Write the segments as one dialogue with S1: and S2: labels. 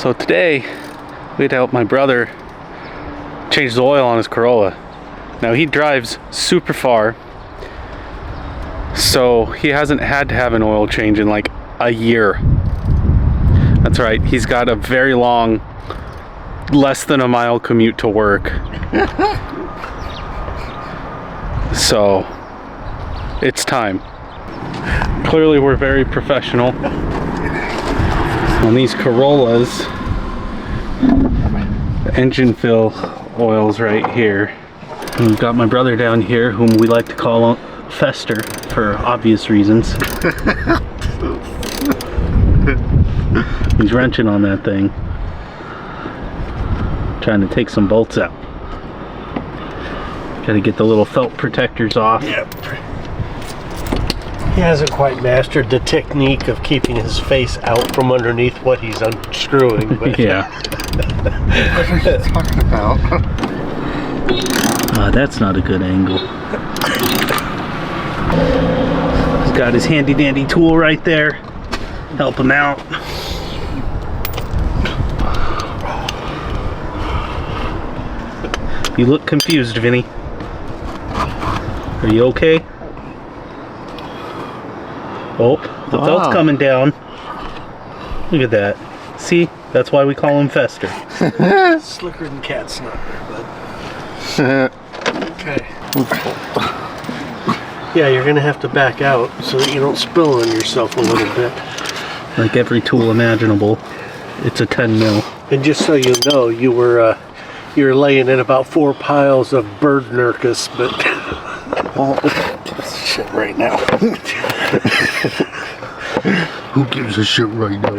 S1: So today we had to help my brother change the oil on his Corolla. Now he drives super far, so he hasn't had to have an oil change in like a year. That's right, he's got a very long, less than a mile commute to work. So it's time. Clearly we're very professional on these Corollas. The engine fill oils right here. And we've got my brother down here, whom we like to call Fester for obvious reasons. He's wrenching on that thing, trying to take some bolts out. Got to get the little felt protectors off.
S2: Yep. He hasn't quite mastered the technique of keeping his face out from underneath what he's unscrewing. But
S1: Yeah.
S3: What are you talking about?
S1: That's not a good angle. He's got his handy dandy tool right there. Help him out. You look confused, Vinny. Are you okay? Oh, the felt's coming down. Look at that. See? That's why we call him Fester.
S2: Slicker than cat snot there, bud. Okay. Yeah, you're gonna have to back out so that you don't spill on yourself a little bit.
S1: Like every tool imaginable, it's a 10 mil.
S2: And just so you know, you were laying in about 4 piles of bird nurcus, but
S3: Well, shit right now. Who gives a shit right now?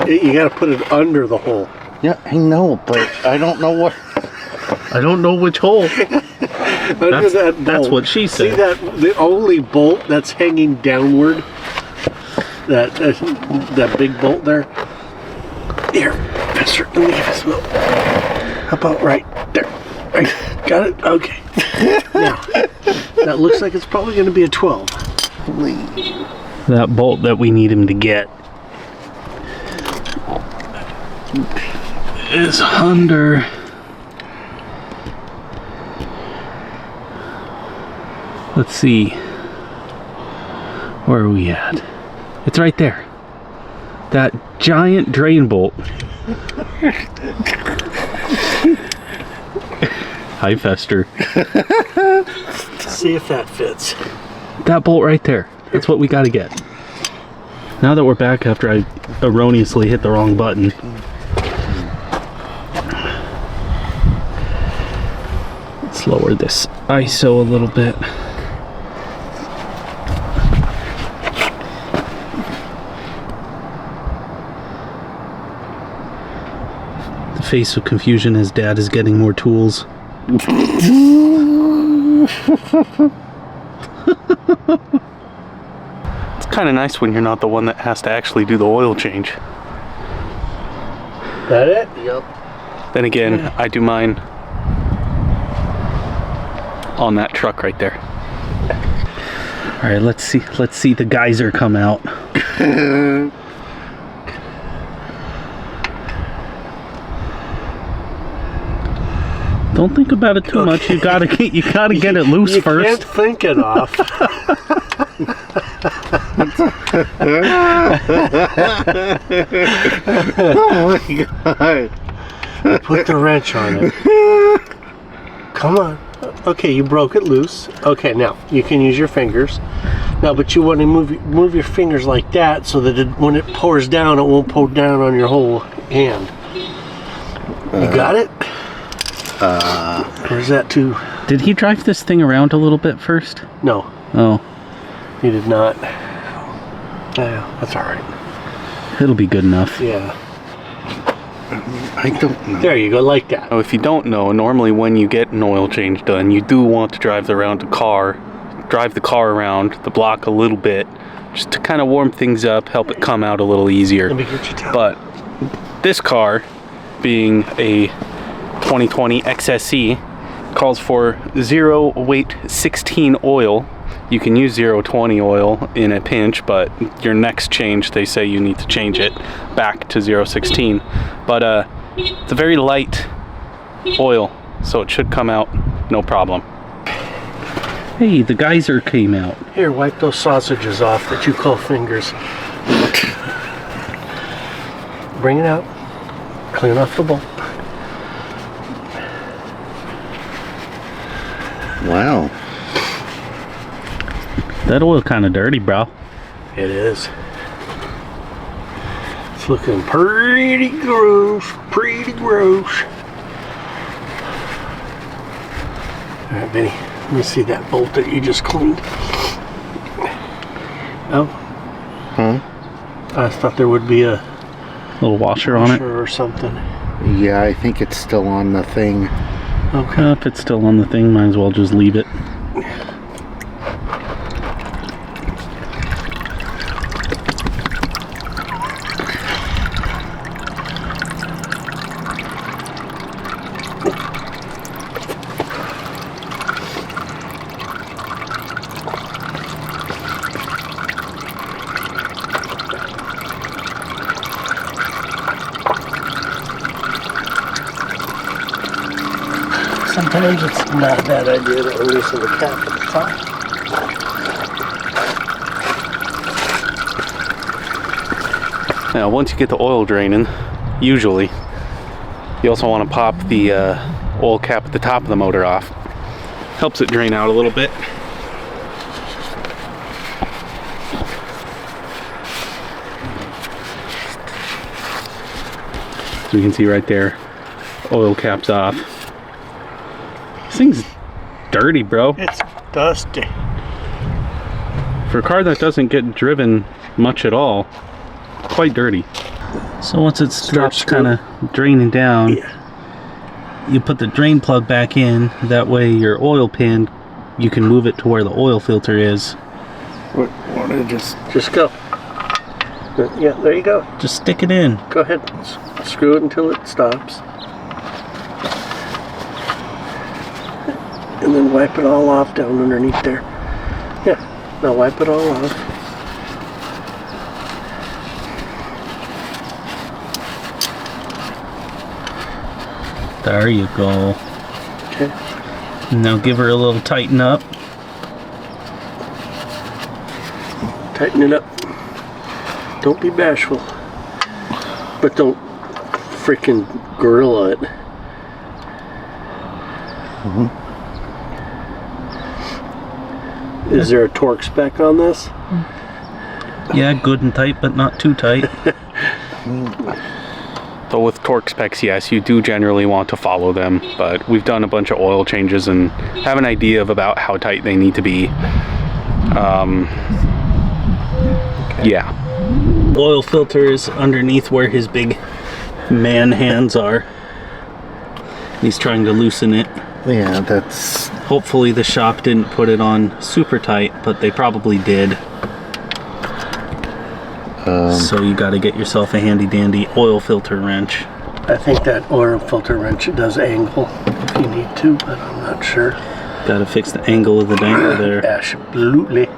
S2: you gotta put it under the hole.
S3: Yeah, I know, but I don't know what.
S1: I don't know which hole.
S2: Under that bolt.
S1: That's what she said.
S2: See that the only bolt that's hanging downward? That big bolt there. Here, Fester, let me give this a little. How about right there? Right, got it? Okay. Now, that looks like it's probably going to be a 12.
S1: That bolt that we need him to get is under. Let's see. Where are we at? It's right there. That giant drain bolt. Hi, Fester.
S2: See if that fits.
S1: That bolt right there. That's what we got to get. Now that we're back after I erroneously hit the wrong button. Let's lower this ISO a little bit. The face of confusion as Dad is getting more tools. It's kind of nice when you're not the one that has to actually do the oil change.
S2: That it?
S3: Yep.
S1: Then again, I do mine on that truck right there. All right, let's see the geyser come out. Don't think about it too much. You gotta get it loose first.
S2: You can't think it off.
S3: Oh my god.
S2: Put the wrench on it. Come on. Okay, you broke it loose. Okay, now you can use your fingers. Now, but you want to move your fingers like that so that when it pours down, it won't pour down on your whole hand. You got it? Or is that too?
S1: Did he drive this thing around a little bit first?
S2: No,
S1: Oh,
S2: he did not. Yeah, that's all right.
S1: it'll be good enough.
S2: Yeah.
S3: I don't know.
S2: There you go, like that.
S1: Now, if you don't know, normally when you get an oil change done, you do want to drive the car around the block a little bit, just to kind of warm things up, help it come out a little easier.
S2: Let me get your towel.
S1: But this car, being a 2020 XSE, calls for 0 weight 16 oil You can use 020 oil in a pinch, but your next change, they say you need to change it back to 016. But it's a very light oil, so it should come out no problem. Hey, the geyser came out.
S2: Here, wipe those sausages off that you call fingers. Bring it out. Clean off the bowl.
S3: Wow.
S1: That oil kind of dirty, bro.
S2: It is. It's looking pretty gross. Pretty gross. Alright, Benny. Let me see that bolt that you just cleaned. Oh.
S3: Huh?
S2: I thought there would be a
S1: Little washer on it.
S2: or something.
S3: Yeah, I think it's still on the thing.
S2: Okay.
S1: If it's still on the thing, might as well just leave it.
S2: Sometimes it's not a bad idea to loosen the cap at the top.
S1: Now, once you get the oil draining, usually, you also want to pop the oil cap at the top of the motor off. Helps it drain out a little bit. So you can see right there, oil cap's off. This thing's dirty, bro.
S2: It's dusty.
S1: For a car that doesn't get driven much at all, quite dirty. So once it starts kind of draining down, you put the drain plug back in. That way your oil pan, you can move it to where the oil filter is.
S3: What did
S2: Just go. Yeah, there you go.
S1: Just stick it in.
S2: Go ahead. Screw it until it stops. And then wipe it all off down underneath there. Yeah, now wipe it all off.
S1: There you go.
S2: Okay.
S1: Now give her a little tighten up.
S2: Tighten it up. Don't be bashful. But don't freaking gorilla it. Is there a torque spec on this?
S1: Yeah, good and tight, but not too tight. So with torque specs, yes, you do generally want to follow them, but we've done a bunch of oil changes and have an idea of about how tight they need to be. Yeah. Oil filter is underneath where his big man hands are. He's trying to loosen it.
S3: Yeah, that's...
S1: Hopefully the shop didn't put it on super tight, but they probably did. So you got to get yourself a handy dandy oil filter wrench.
S2: I think that oil filter wrench does angle if you need to, but I'm not sure.
S1: Got to fix the angle of the dangler there.
S2: Absolutely.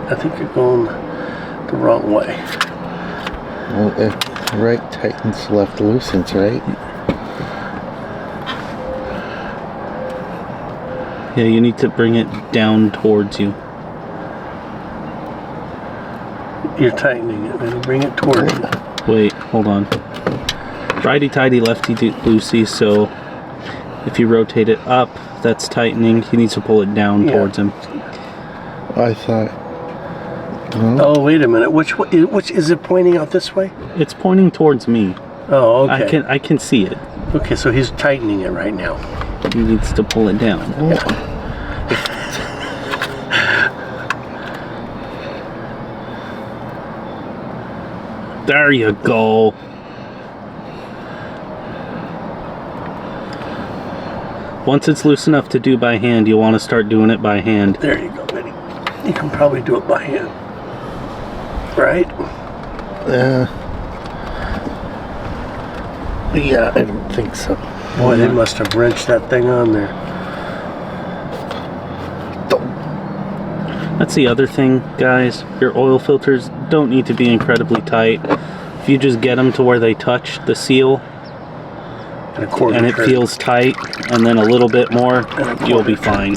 S2: I think you're going the wrong way.
S3: Well, if right tightens, left loosens, right?
S1: Yeah, you need to bring it down towards you.
S2: You're tightening it, man. Bring it toward you.
S1: Wait, hold on. Righty-tighty, lefty-loosey, so if you rotate it up, that's tightening. He needs to pull it down towards him.
S3: I thought...
S2: Oh, wait a minute. Which is it pointing out this way?
S1: It's pointing towards me.
S2: Oh, okay.
S1: I can see it.
S2: Okay, so he's tightening it right now.
S1: He needs to pull it down. There you go. Once it's loose enough to do by hand, you want to start doing it by hand.
S2: There you go, Benny. You can probably do it by hand. Right?
S3: Yeah, I don't think so.
S2: Boy, they must have wrenched that thing on there.
S3: Don't
S1: That's the other thing, guys. Your oil filters don't need to be incredibly tight. If you just get them to where they touch the seal and it feels tight, and then a little bit more, you'll be fine.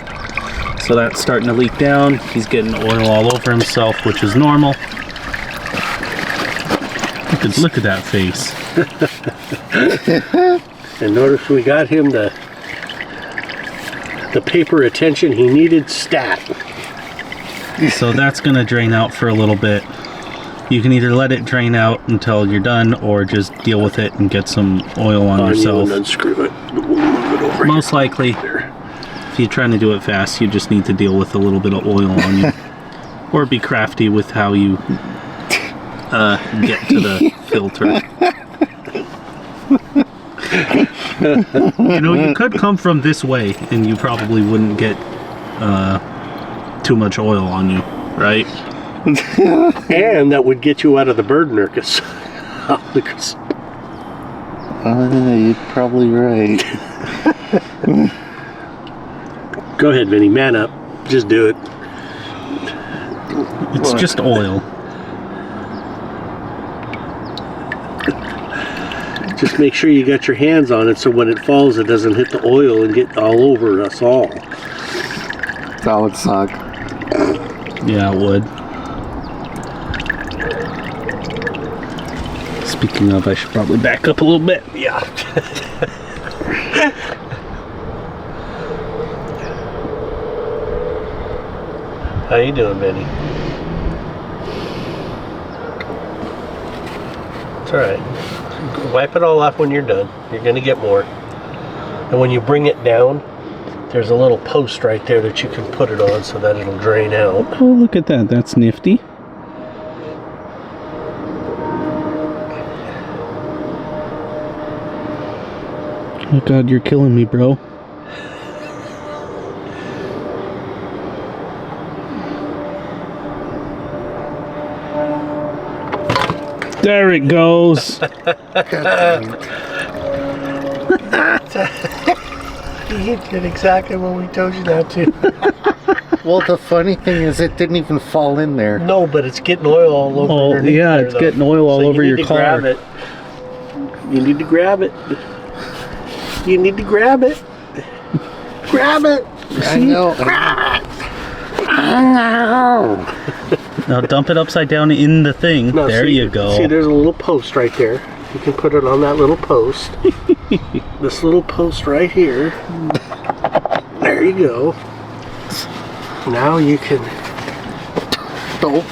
S1: So that's starting to leak down. He's getting oil all over himself, which is normal. Look at that face.
S2: And notice we got him the paper attention he needed stat.
S1: So that's going to drain out for a little bit. You can either let it drain out until you're done, or just deal with it and get some oil on yourself.
S2: And unscrew it. We'll move it over
S1: Most likely, if you're trying to do it fast, you just need to deal with a little bit of oil on you. Or be crafty with how you get to the filter. You know, you could come from this way and you probably wouldn't get too much oil on you, right?
S2: And that would get you out of the bird nurkus.
S3: You're probably right.
S2: Go ahead, Vinny, man up. Just do it.
S1: It's just oil.
S2: Just make sure you got your hands on it so when it falls it doesn't hit the oil and get all over us all.
S3: That would suck.
S1: Yeah, it would. Speaking of, I should probably back up a little bit.
S2: Yeah. How you doing, Benny? It's alright. Wipe it all off when you're done. You're going to get more. And when you bring it down, there's a little post right there that you can put it on so that it'll drain out.
S1: Oh, look at that. That's nifty. Oh God, you're killing me, bro. There it goes.
S2: You did exactly what we told you not to.
S3: Well, the funny thing is it didn't even fall in there.
S2: No, but it's getting oil all over.
S1: Oh, yeah, it's getting oil all over your car.
S2: Grab it. You need to grab it. You need to grab it. Grab it.
S3: I know.
S2: Grab it.
S1: Now dump it upside down in the thing.
S2: No,
S1: there you go.
S2: See, there's a little post right there. You can put it on that little post. This little post right here. There you go. Now you can.
S3: Oh.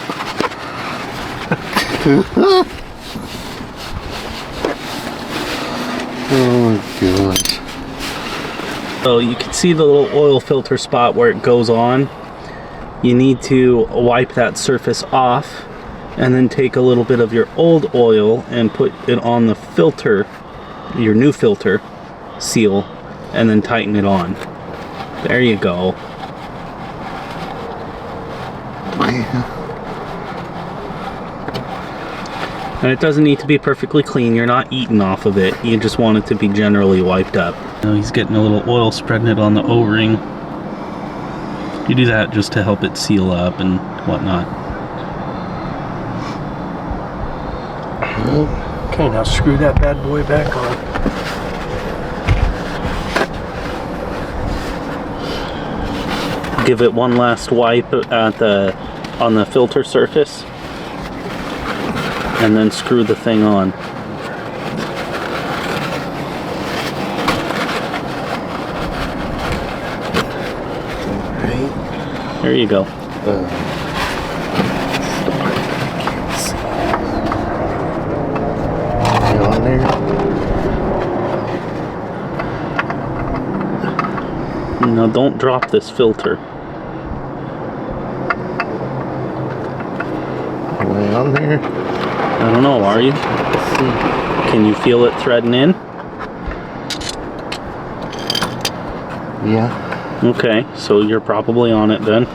S3: Oh gosh.
S1: So you can see the little oil filter spot where it goes on. You need to wipe that surface off and then take a little bit of your old oil and put it on the filter, your new filter seal, and then tighten it on. There you go. And it doesn't need to be perfectly clean. You're not eating off of it. You just want it to be generally wiped up. Now he's getting a little oil, spreading it on the O-ring. You do that just to help it seal up and whatnot.
S2: Okay, now screw that bad boy back on.
S1: Give it one last wipe at on the filter surface, and then screw the thing on. There you go.
S3: On there.
S1: Now don't drop this filter.
S3: Way on there.
S1: I don't know, are you?
S3: Let's see.
S1: Can you feel it threading in?
S3: Yeah.
S1: Okay, so you're probably on it then.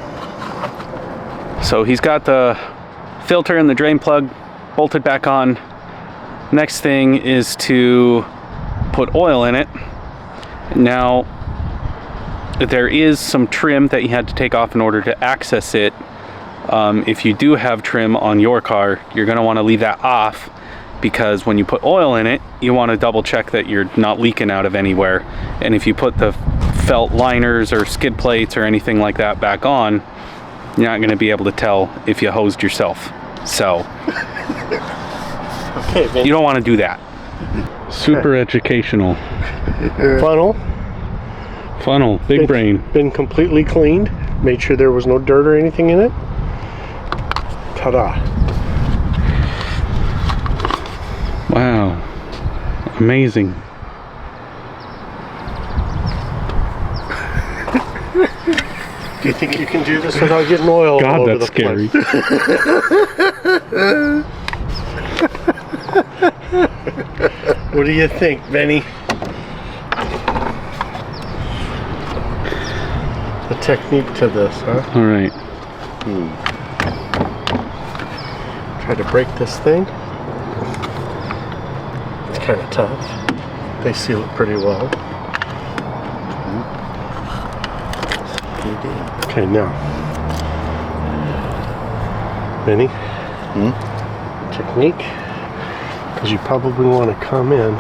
S1: So he's got the filter and the drain plug bolted back on. Next thing is to put oil in it. Now, there is some trim that he had to take off in order to access it If you do have trim on your car, you're going to want to leave that off, because when you put oil in it, you want to double check that you're not leaking out of anywhere. And if you put the felt liners or skid plates or anything like that back on, you're not going to be able to tell if you hosed yourself. So
S2: Okay,
S1: you don't want to do that. Super educational. Funnel, big brain.
S2: Been completely cleaned. Made sure there was no dirt or anything in it. Ta-da.
S1: Wow. Amazing.
S2: Do you think you can do this without getting oil all
S1: God,
S2: over
S1: that's
S2: the
S1: scary.
S2: place? What do you think, Benny? The technique to this, huh?
S1: All right.
S2: Try to break this thing. It's kind of tough. They seal it pretty well. Okay, now, Benny, technique, because you probably want to come in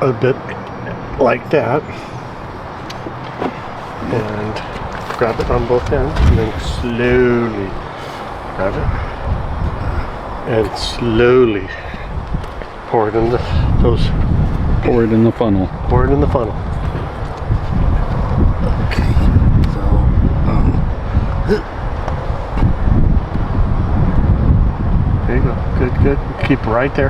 S2: a bit like that and grab it on both ends, and then slowly grab it and slowly pour it in those.
S1: Pour it in the funnel.
S2: Pour it in the funnel. There you go. Good, good. Keep it right there.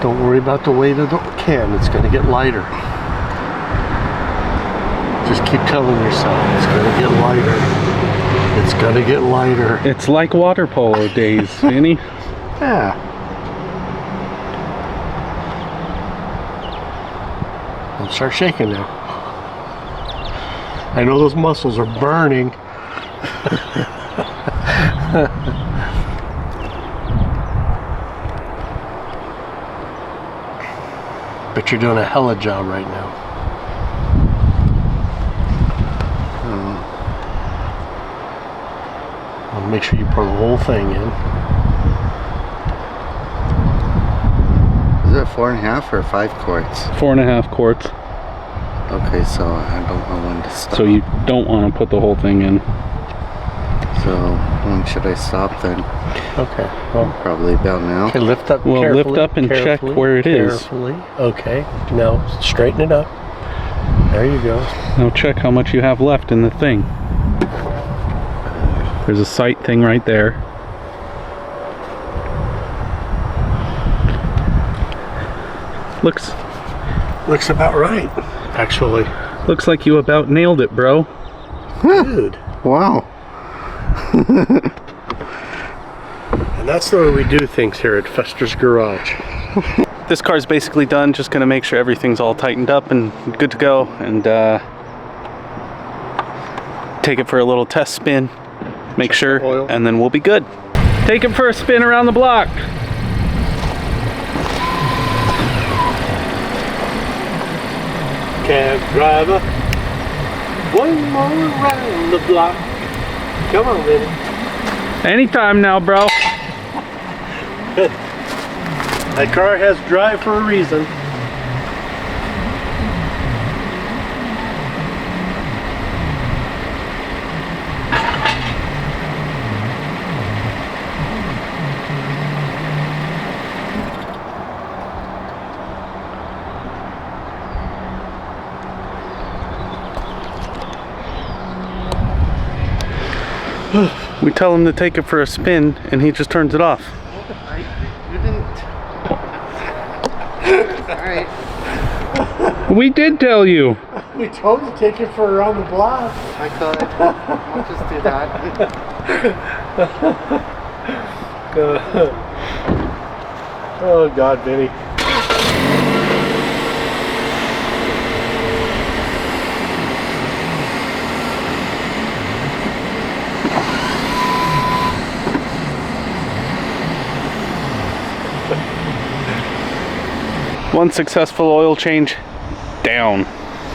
S2: Don't worry about the weight of the can. It's going to get lighter. Just keep telling yourself it's going to get lighter. It's going to get lighter.
S1: It's like water polo days, Vinny.
S2: Yeah. Don't start shaking now. I know those muscles are burning. But you're doing a hella job right now. I'll make sure you pour the whole thing in.
S3: Is it 4.5 or 5 quarts?
S1: 4.5 quarts.
S3: Okay, so I don't know when to stop.
S1: So you don't want to put the whole thing in.
S3: So when should I stop then?
S2: Okay. Well,
S3: Probably about now.
S2: okay, lift up
S1: Well,
S2: carefully.
S1: lift up and check where it is.
S2: Carefully. Okay. Now straighten it up. There you go.
S1: Now check how much you have left in the thing. There's a sight thing right there. Looks
S2: About right, actually.
S1: looks like you about nailed it, bro.
S2: Dude.
S3: Wow.
S2: And that's the way we do things here at Fester's Garage.
S1: This car's basically done. Just gonna make sure everything's all tightened up and good to go, and take it for a little test spin, make sure,
S2: oil.
S1: and then we'll be good. Take it for a spin around the block.
S2: Cab driver, one more round the block. Come on, Vinny.
S1: Anytime now, bro.
S2: That car has drive for a reason.
S1: We tell him to take it for a spin, and he just turns it off.
S3: You didn't. Alright.
S1: We did tell you.
S2: We told you to take it for around the block.
S3: I could. I'll just do that.
S2: Oh God, Vinny.
S1: One successful oil change down.